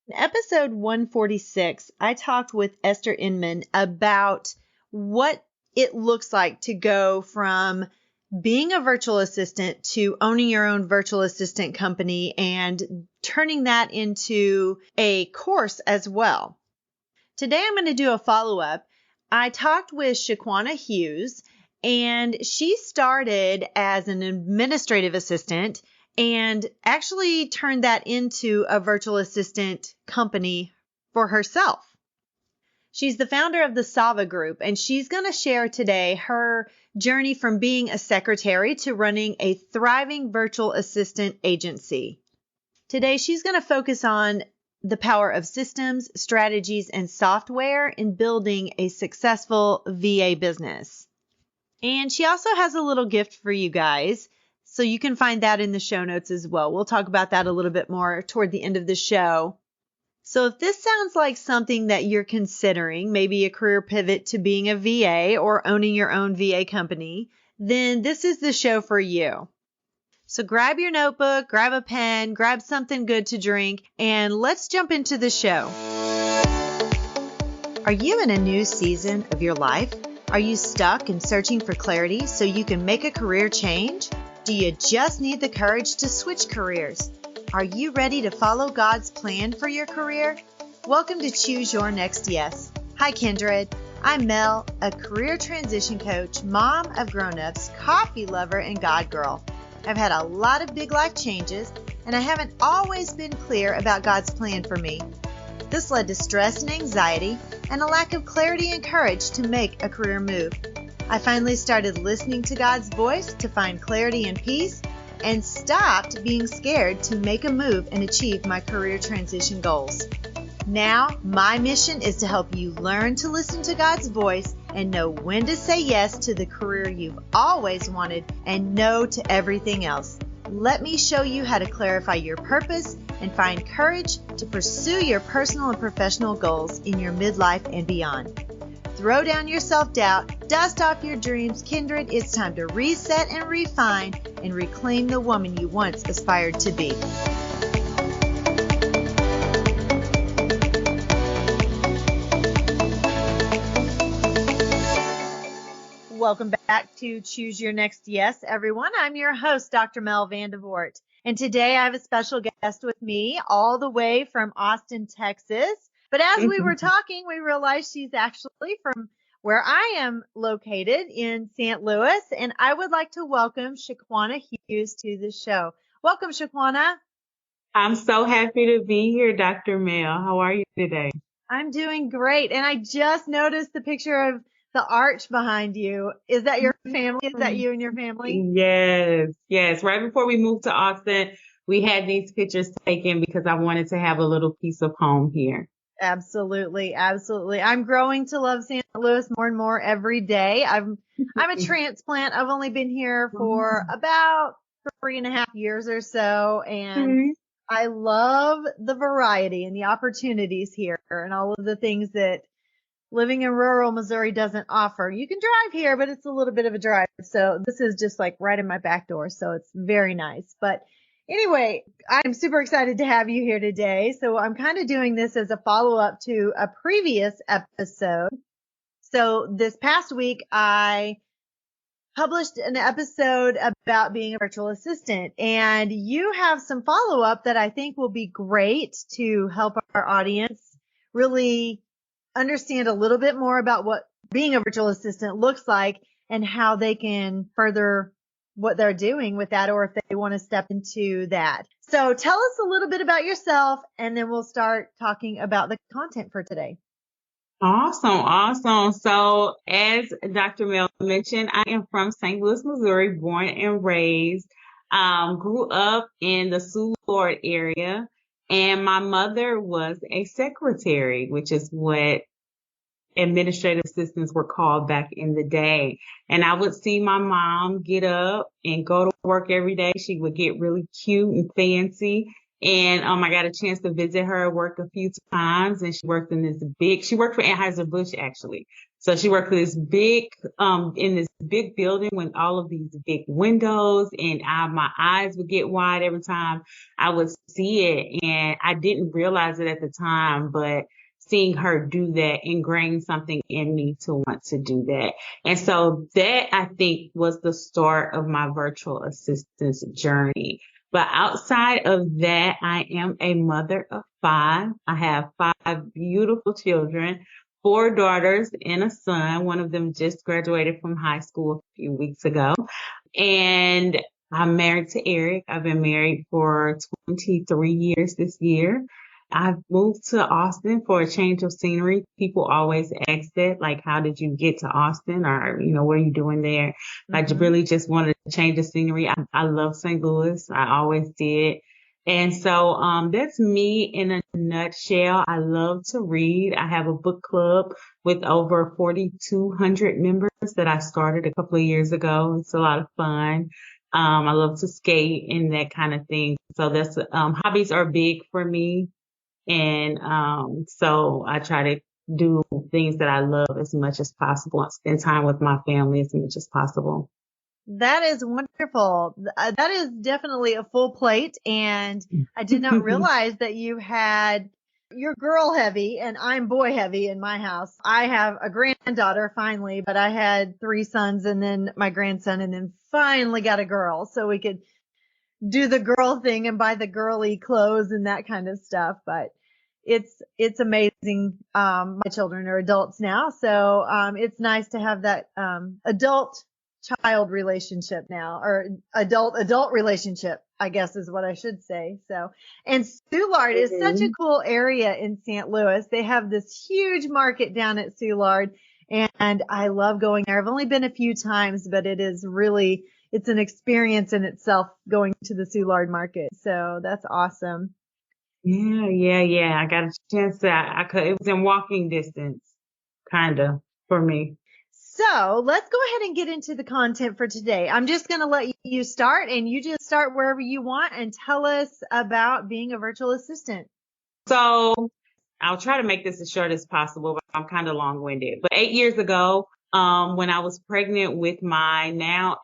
In episode 146, I talked with Esther Inman about what it looks like to go from being a virtual assistant to owning your own virtual assistant company and turning that into a course as well. Today, I'm going to do a follow-up. I talked with Shequana Hughes, and she started as an administrative assistant and actually turned that into a virtual assistant company for herself. She's the founder of the Sava Group, and she's going to share today her journey from being a secretary to running a thriving virtual assistant agency. Today, she's going to focus on the power of systems, strategies, and software in building a successful VA business. And she also has a little gift for you guys. So you can find that in the show notes as well. We'll talk about that a little bit more toward the end of the show. So if this sounds like something that you're considering, maybe a career pivot to being a VA or owning your own VA company, then this is the show for you. So grab your notebook, grab a pen, grab something good to drink, and let's jump into the show. Are you in a new season of your life? Are you stuck and searching for clarity so you can make a career change? Do you just need the courage to switch careers? Are you ready to follow God's plan for your career? Welcome to Choose Your Next Yes. Hi, Kindred. I'm Mel, a career transition coach, mom of grown-ups, coffee lover, and God girl. I've had a lot of big life changes, and I haven't always been clear about God's plan for me. This led to stress and anxiety and a lack of clarity and courage to make a career move. I finally started listening to God's voice to find clarity and peace and stopped being scared to make a move and achieve my career transition goals. Now, my mission is to help you learn to listen to God's voice and know when to say yes to the career you've always wanted and no to everything else. Let me show you how to clarify your purpose and find courage to pursue your personal and professional goals in your midlife and beyond. Throw down your self-doubt, dust off your dreams, Kindred. It's time to reset and refine and reclaim the woman you once aspired to be. Welcome back to Choose Your Next Yes, everyone. I'm your host, Dr. Mel Vandevort. And today I have a special guest with me all the way from Austin, Texas. But as we were talking, we realized she's actually from where I am located in St. Louis. And I would like to welcome Shequana Hughes to the show. Welcome, Shequana. I'm so happy to be here, Dr. Mel. How are you today? I'm doing great. And I just noticed the picture of the arch behind you. Is that your family? Is that you and your family? Yes. Right before we moved to Austin, we had these pictures taken because I wanted to have a little piece of home here. Absolutely. I'm growing to love St. Louis more and more every day. I'm a transplant. I've only been here for about 3.5 years or so, and I love the variety and the opportunities here and all of the things that living in rural Missouri doesn't offer. You can drive here, but it's a little bit of a drive. So this is just like right in my back door. So it's very nice. But anyway, I'm super excited to have you here today. So I'm kind of doing this as a follow-up to a previous episode. So this past week, I published an episode about being a virtual assistant, and you have some follow-up that I think will be great to help our audience really understand a little bit more about what being a virtual assistant looks like and how they can further what they're doing with that, or if they want to step into that. So tell us a little bit about yourself, and then we'll start talking about the content for today. Awesome. So as Dr. Mel mentioned, I am from St. Louis, Missouri, born and raised, grew up in the Sioux Lord area. And my mother was a secretary, which is what administrative assistants were called back in the day. And I would see my mom get up and go to work every day. She would get really cute and fancy. And I got a chance to visit her at work a few times, and she worked for Anheuser-Busch actually. So she worked for this in this big building with all of these big windows, and my eyes would get wide every time I would see it, and I didn't realize it at the time, but seeing her do that ingrained something in me to want to do that. And so that, I think, was the start of my virtual assistance journey. But outside of that, I am a mother of five. I have five beautiful children, four daughters and a son. One of them just graduated from high school a few weeks ago. And I'm married to Eric. I've been married for 23 years this year. I've moved to Austin for a change of scenery. People always ask that, like, how did you get to Austin? Or, what are you doing there? I really just wanted to change the scenery. I love St. Louis. I always did. And so that's me in a nutshell. I love to read. I have a book club with over 4,200 members that I started a couple of years ago. It's a lot of fun. I love to skate and that kind of thing. So that's hobbies are big for me. And so I try to do things that I love as much as possible and spend time with my family as much as possible. That is wonderful. That is definitely a full plate. And I did not realize that you're girl heavy and I'm boy heavy in my house. I have a granddaughter finally, but I had three sons and then my grandson and then finally got a girl so we could do the girl thing and buy the girly clothes and that kind of stuff. But it's amazing. My children are adults now. So, it's nice to have that, adult child relationship now, or adult relationship, I guess is what I should say. So, and Soulard is such a cool area in St. Louis. They have this huge market down at Soulard and I love going there. I've only been a few times, but it's an experience in itself going to the Soulard market. So that's awesome. Yeah. I got a chance it was in walking distance, kind of, for me. So let's go ahead and get into the content for today. I'm just going to let you start and you just start wherever you want and tell us about being a virtual assistant. So I'll try to make this as short as possible, but I'm kind of long-winded. But 8 years ago, when I was pregnant with my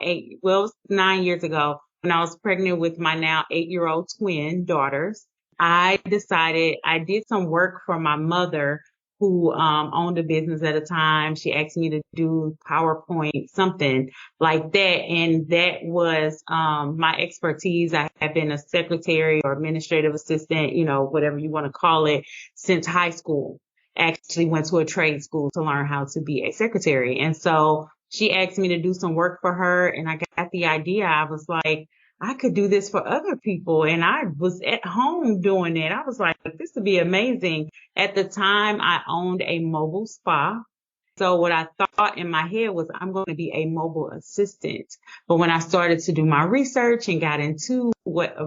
it was 9 years ago, when I was pregnant with my now 8-year-old twin daughters, I decided I did some work for my mother who owned a business at a time. She asked me to do PowerPoint, something like that. And that was my expertise. I had been a secretary or administrative assistant, whatever you want to call it, since high school. Actually went to a trade school to learn how to be a secretary. And so she asked me to do some work for her. And I got the idea. I was like, I could do this for other people. And I was at home doing it. I was like, this would be amazing. At the time, I owned a mobile spa. So what I thought in my head was I'm going to be a mobile assistant. But when I started to do my research and got into what a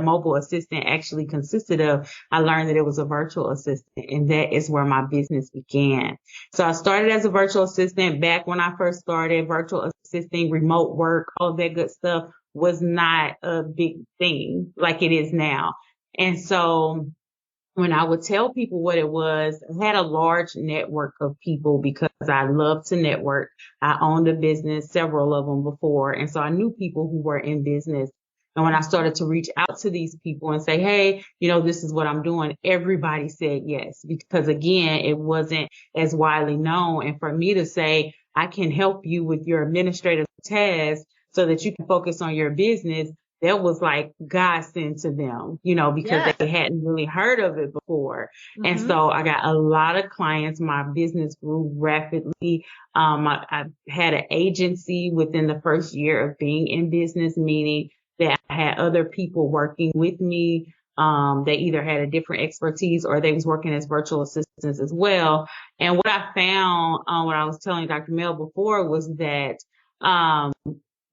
mobile assistant actually consisted of, I learned that it was a virtual assistant. And that is where my business began. So I started as a virtual assistant. Back when I first started, virtual assisting, remote work, all of that good stuff was not a big thing like it is now. And so when I would tell people what it was, I had a large network of people because I love to network. I owned a business, several of them before. And so I knew people who were in business. And when I started to reach out to these people and say, hey, this is what I'm doing, everybody said yes, because again, it wasn't as widely known. And for me to say, I can help you with your administrative tasks so that you can focus on your business, that was like godsend to them, because they hadn't really heard of it before. Mm-hmm. And so I got a lot of clients. My business grew rapidly. I had an agency within the first year of being in business, meaning that I had other people working with me. They either had a different expertise or they was working as virtual assistants as well. And what I found, what I was telling Dr. Mel before was that,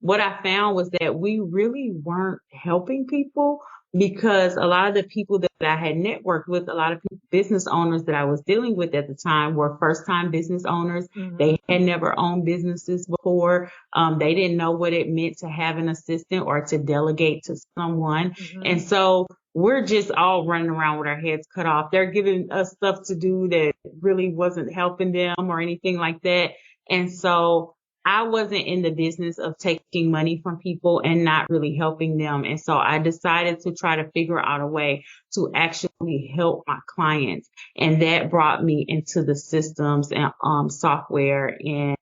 what I found was that we really weren't helping people because a lot of the people that I had networked with, a lot of business owners that I was dealing with at the time were first-time business owners. Mm-hmm. They had never owned businesses before. They didn't know what it meant to have an assistant or to delegate to someone. Mm-hmm. And so we're just all running around with our heads cut off. They're giving us stuff to do that really wasn't helping them or anything like that. And so I wasn't in the business of taking money from people and not really helping them. And so I decided to try to figure out a way to actually help my clients. And that brought me into the systems and software and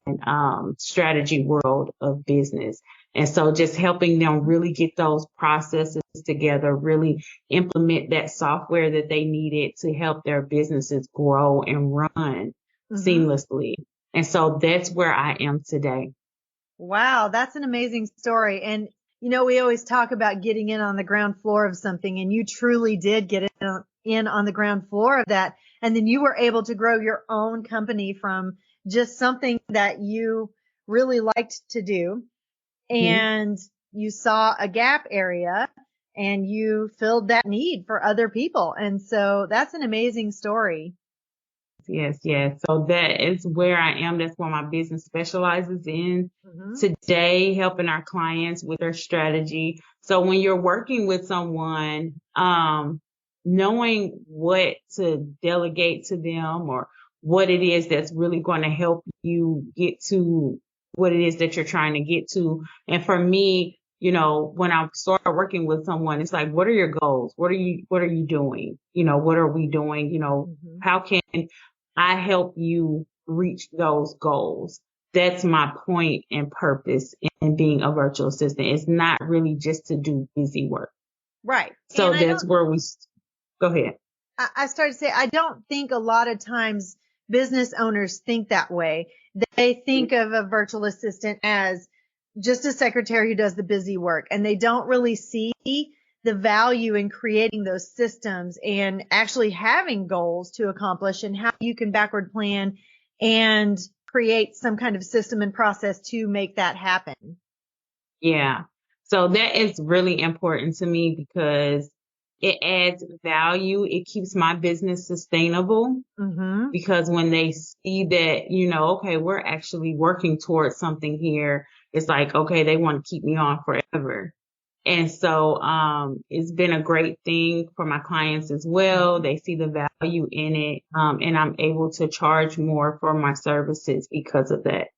strategy world of business. And so just helping them really get those processes together, really implement that software that they needed to help their businesses grow and run seamlessly. And so that's where I am today. Wow, that's an amazing story. And, we always talk about getting in on the ground floor of something, and you truly did get in on the ground floor of that. And then you were able to grow your own company from just something that you really liked to do. And you saw a gap area and you filled that need for other people. And so that's an amazing story. Yes. So that is where I am. That's what my business specializes in today, helping our clients with their strategy. So when you're working with someone, knowing what to delegate to them or what it is that's really going to help you get to what it is that you're trying to get to. And for me, when I start working with someone, it's like, what are your goals? What are you doing? What are we doing? How can I help you reach those goals? That's my point and purpose in being a virtual assistant. It's not really just to do busy work. Right. So that's where we go ahead. I started to say, I don't think a lot of times business owners think that way. They think of a virtual assistant as just a secretary who does the busy work, and they don't really see the value in creating those systems and actually having goals to accomplish and how you can backward plan and create some kind of system and process to make that happen. Yeah. So that is really important to me because it adds value. It keeps my business sustainable because when they see that, okay, we're actually working towards something here, it's like, okay, they want to keep me on forever. And so it's been a great thing for my clients as well. They see the value in it, and I'm able to charge more for my services because of that.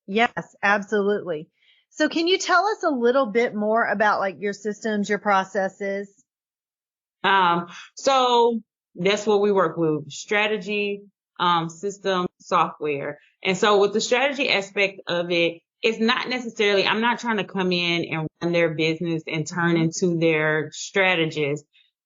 Yes, absolutely. So can you tell us a little bit more about like your systems, your processes? So that's what we work with: strategy, system, software. And so with the strategy aspect of it, it's not necessarily, I'm not trying to come in and run their business and turn into their strategist.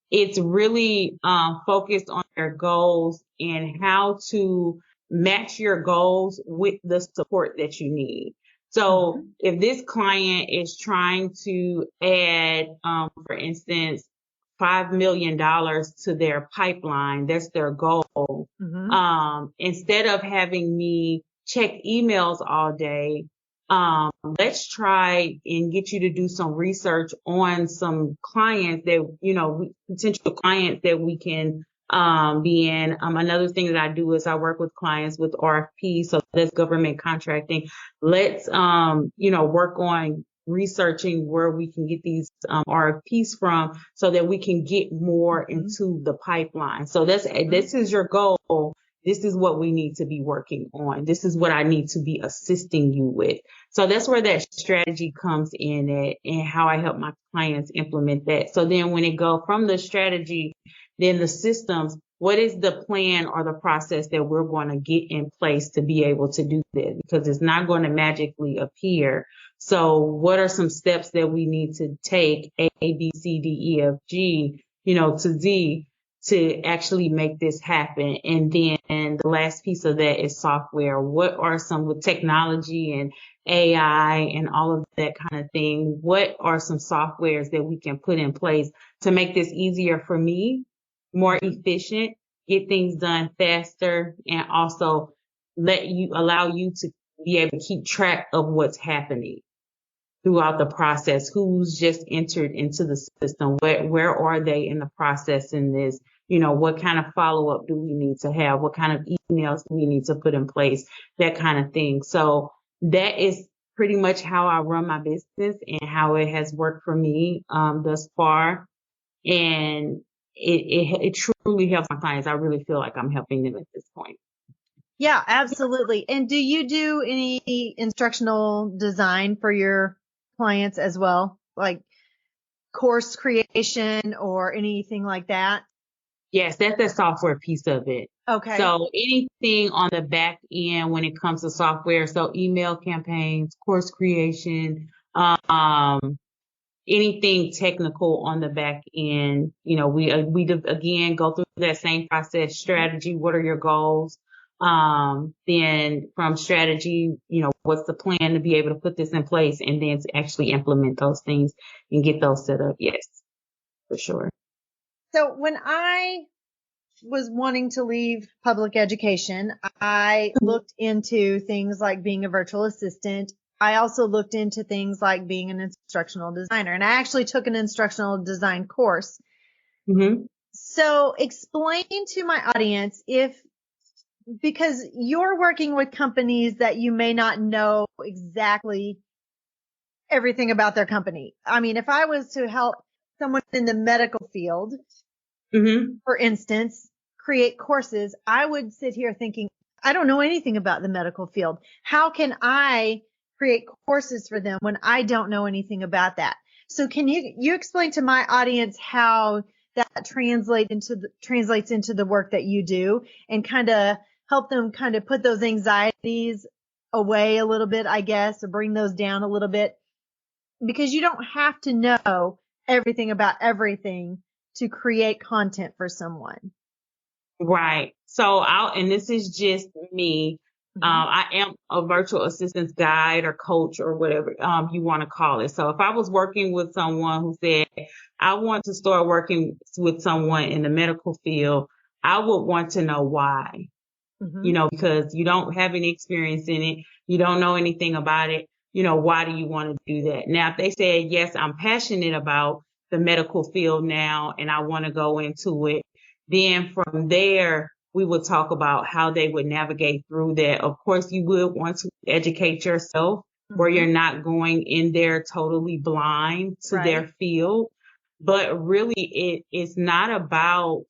It's really focused on their goals and how to match your goals with the support that you need. So if this client is trying to add, for instance, $5 million to their pipeline, that's their goal. Instead of having me check emails all day, let's try and get you to do some research on some clients that, potential clients that we can be in. Another thing that I do is I work with clients with RFP. So that's government contracting. Let's, work on researching where we can get these RFPs from so that we can get more into the pipeline. So this is your goal. This is what we need to be working on. This is what I need to be assisting you with. So that's where that strategy comes in at, and how I help my clients implement that. So then when it go from the strategy, then the systems, what is the plan or the process that we're going to get in place to be able to do that? Because it's not going to magically appear. So what are some steps that we need to take, A, B, C, D, E, F, G, to Z, to actually make this happen? And then the last piece of that is software. What are some, with technology and AI and all of that kind of thing, what are some softwares that we can put in place to make this easier for me, more efficient, get things done faster, and also allow you to be able to keep track of what's happening throughout the process, who's just entered into the system, where are they in the process in this, what kind of follow-up do we need to have, what kind of emails do we need to put in place, that kind of thing. So that is pretty much how I run my business and how it has worked for me thus far. And it truly helps my clients. I really feel like I'm helping them at this point. Yeah, absolutely. And do you do any instructional design for your clients as well? Like course creation or anything like that? Yes, that's the software piece of it. Okay. So anything on the back end when it comes to software, so email campaigns, course creation, um, anything technical on the back end, again go through that same process, strategy, what are your goals? Then from strategy, what's the plan to be able to put this in place and then to actually implement those things and get those set up. Yes, for sure. So when I was wanting to leave public education, I looked into things like being a virtual assistant. I also looked into things like being an instructional designer, and I actually took an instructional design course. Mm-hmm. So explain to my audience because you're working with companies that you may not know exactly everything about their company. I mean, if I was to help someone in the medical field, Mm-hmm. for instance, create courses, I would sit here thinking, I don't know anything about the medical field. How can I create courses for them when I don't know anything about that? So can you explain to my audience how that translates into the work that you do and kind of help them kind of put those anxieties away a little bit, I guess, or bring those down a little bit, because you don't have to know everything about everything to create content for someone. Right. And this is just me. Mm-hmm. I am a virtual assistance guide or coach or whatever, you want to call it. So if I was working with someone who said, I want to start working with someone in the medical field, I would want to know why, Mm-hmm. because you don't have any experience in it. You don't know anything about it. Why do you want to do that? Now, if they said, yes, I'm passionate about the medical field now and I want to go into it, then from there, we would talk about how they would navigate through that. Of course, you would want to educate yourself where Mm-hmm. you're not going in there totally blind to Right. their field. But really, it's not about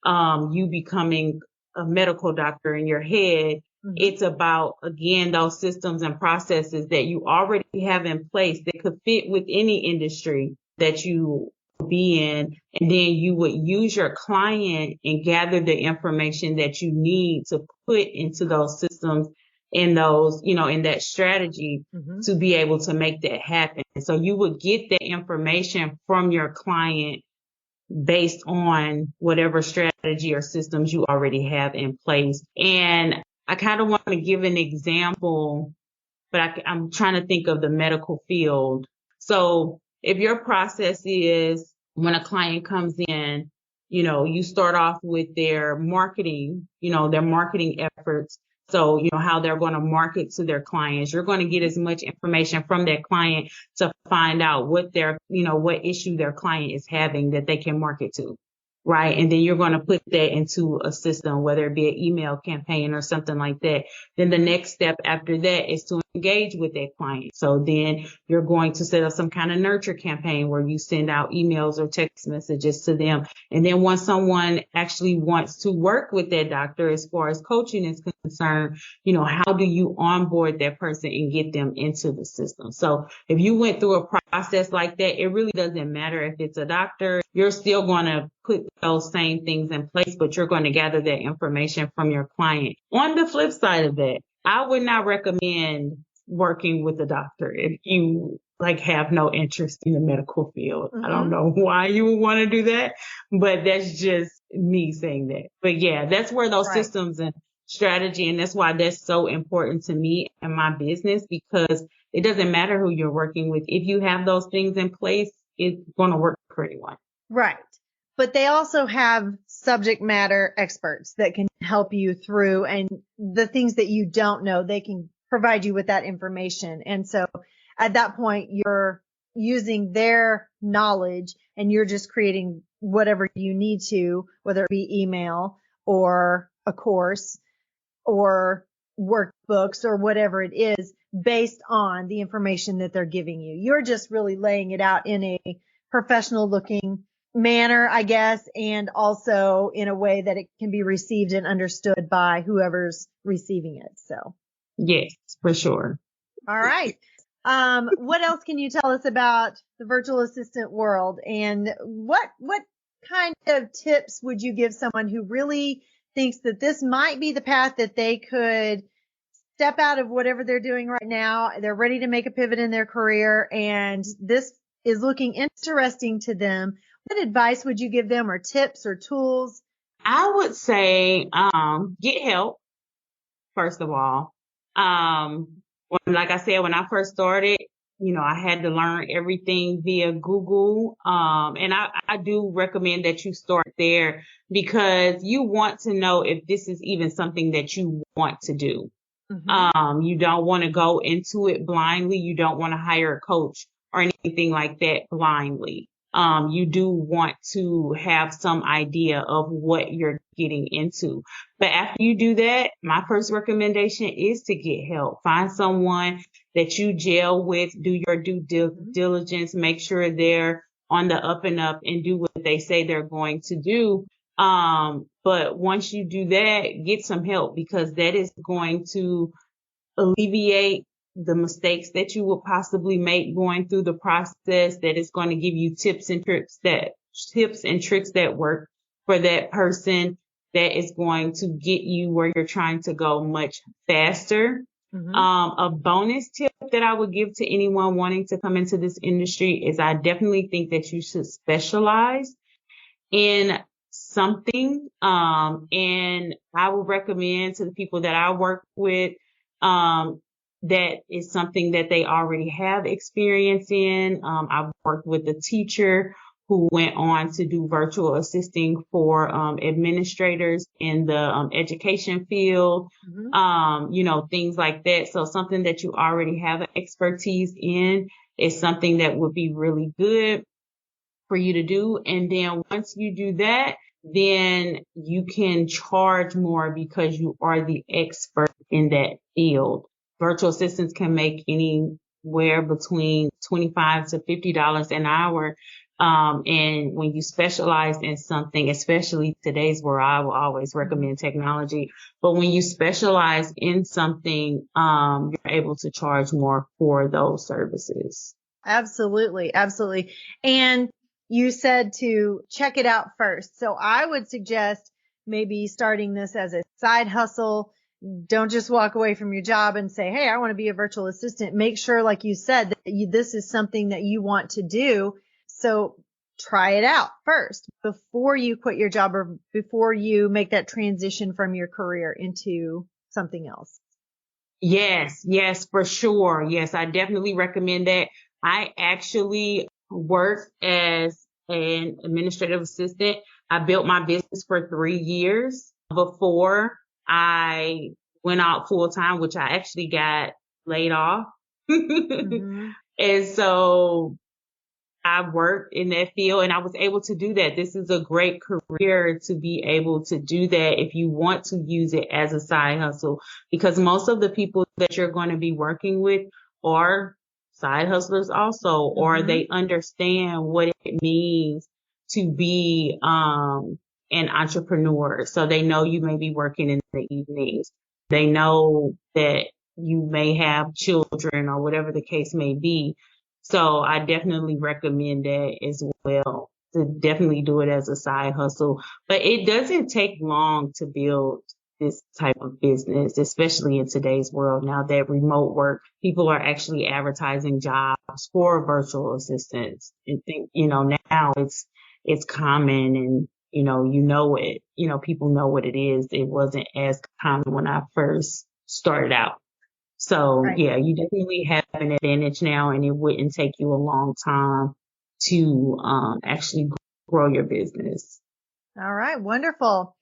you becoming a medical doctor in your head. Mm-hmm. It's about, again, those systems and processes that you already have in place that could fit with any industry that you be in. And then you would use your client and gather the information that you need to put into those systems in those, in that strategy Mm-hmm. to be able to make that happen. So you would get that information from your client based on whatever strategy or systems you already have in place. And I kind of want to give an example, but I'm trying to think of the medical field. So if your process is when a client comes in, you start off with their marketing efforts. So, how they're going to market to their clients. You're going to get as much information from that client to find out what issue their client is having that they can market to. Right. And then you're going to put that into a system, whether it be an email campaign or something like that. Then the next step after that is to engage with that client. So then you're going to set up some kind of nurture campaign where you send out emails or text messages to them. And then once someone actually wants to work with that doctor, as far as coaching is concerned, how do you onboard that person and get them into the system? So if you went through a process like that, it really doesn't matter if it's a doctor, you're still going to put those same things in place, but you're going to gather that information from your client. On the flip side of it, I would not recommend working with a doctor if you have no interest in the medical field. I don't Mm-hmm. know why you would want to do that, but that's just me saying that. But yeah, that's where those Right. systems and strategy, and that's why that's so important to me and my business, because it doesn't matter who you're working with. If you have those things in place, it's going to work for anyone. Right. But they also have subject matter experts that can help you through, and the things that you don't know, they can provide you with that information. And so at that point, you're using their knowledge and you're just creating whatever you need to, whether it be email or a course or workbooks or whatever it is, based on the information that they're giving you. You're just really laying it out in a professional looking manner, I guess, and also in a way that it can be received and understood by whoever's receiving it. So, Yes, for sure. all right. What else can you tell us about the virtual assistant world, and what kind of tips would you give someone who really thinks that this might be the path that they could step out of whatever they're doing right now? They're ready to make a pivot in their career, and this is looking interesting to them. What advice would you give them, or tips or tools? I would say get help, first of all. Like I said, when I first started, I had to learn everything via Google. And I do recommend that you start there because you want to know if this is even something that you want to do. You don't want to go into it blindly. You don't want to hire a coach or anything like that blindly. You do want to have some idea of what you're getting into. But after you do that, my first recommendation is to get help. Find someone that you gel with, do your due diligence, make sure they're on the up and up and do what they say they're going to do. But once you do that, get some help because that is going to alleviate the mistakes that you will possibly make going through the process. That is going to give you tips and tricks that work for that person. That is going to get you where you're trying to go much faster. A bonus tip that I would give to anyone wanting to come into this industry is I definitely think that you should specialize in something. And I would recommend to the people that I work with, that is something that they already have experience in. I've worked with a teacher who went on to do virtual assisting for administrators in the education field, things like that. So something that you already have expertise in is something that would be really good for you to do. And then once you do that, then you can charge more because you are the expert in that field. Virtual assistants can make anywhere between $25 to $50 an hour. And when you specialize in something, especially today's world, I will always recommend technology. But when you specialize in something, you're able to charge more for those services. Absolutely. Absolutely. And you said to check it out first. So I would suggest maybe starting this as a side hustle. Don't just walk away from your job and say, hey, I want to be a virtual assistant. Make sure, like you said, that this is something that you want to do. So try it out first before you quit your job or before you make that transition from your career into something else. Yes, for sure. Yes, I definitely recommend that. I actually worked as an administrative assistant. I built my business for 3 years before I went out full time, which I actually got laid off. And so I worked in that field and I was able to do that. This is a great career to be able to do that if you want to use it as a side hustle, because most of the people that you're going to be working with are side hustlers also, or they understand what it means to be an entrepreneur. So they know you may be working in the evenings. They know that you may have children or whatever the case may be. So I definitely recommend that as well, to definitely do it as a side hustle. But it doesn't take long to build this type of business, especially in today's world. Now that remote work, people are actually advertising jobs for virtual assistants and think, now it's common and, people know what it is. It wasn't as common when I first started out. So yeah, you definitely have an advantage now, and it wouldn't take you a long time to actually grow your business. All right. Wonderful.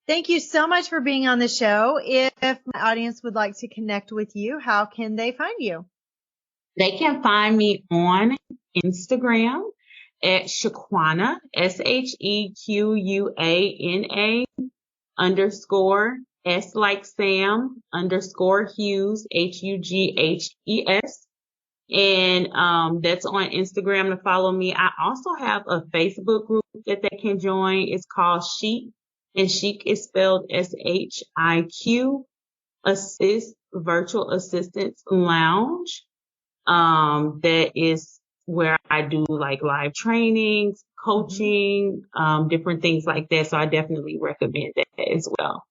Thank you so much for being on the show. If my audience would like to connect with you, how can they find you? They can find me on Instagram at Shequana, SHEQUANA _ S like Sam _ Hughes, HUGHES. And that's on Instagram to follow me. I also have a Facebook group that they can join. It's called Chic, and Chic is spelled SHIQ, Assist Virtual Assistance Lounge. That is where I do like live trainings, coaching, different things like that. So I definitely recommend that as well.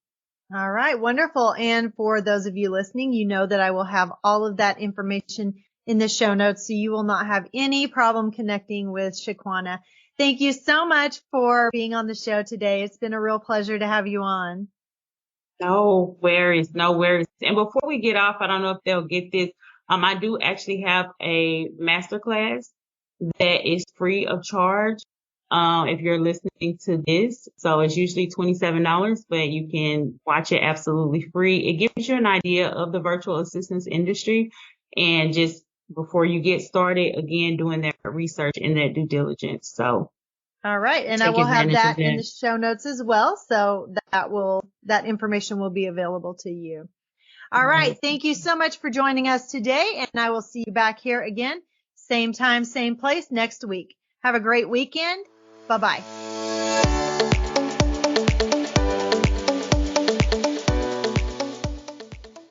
All right, wonderful. And for those of you listening, you know that I will have all of that information in the show notes, so you will not have any problem connecting with Shequana. Thank you so much for being on the show today. It's been a real pleasure to have you on. No worries, no worries. And before we get off, I don't know if they'll get this. I do actually have a masterclass that is free of charge. If you're listening to this, so it's usually $27, but you can watch it absolutely free. It gives you an idea of the virtual assistance industry, and just before you get started, again, doing that research and that due diligence. So All right. And I take will have advantage of that in the that. show notes as well. So that information will be available to you. All right. Thank you so much for joining us today. And I will see you back here again, same time, same place next week. Have a great weekend. Bye-bye.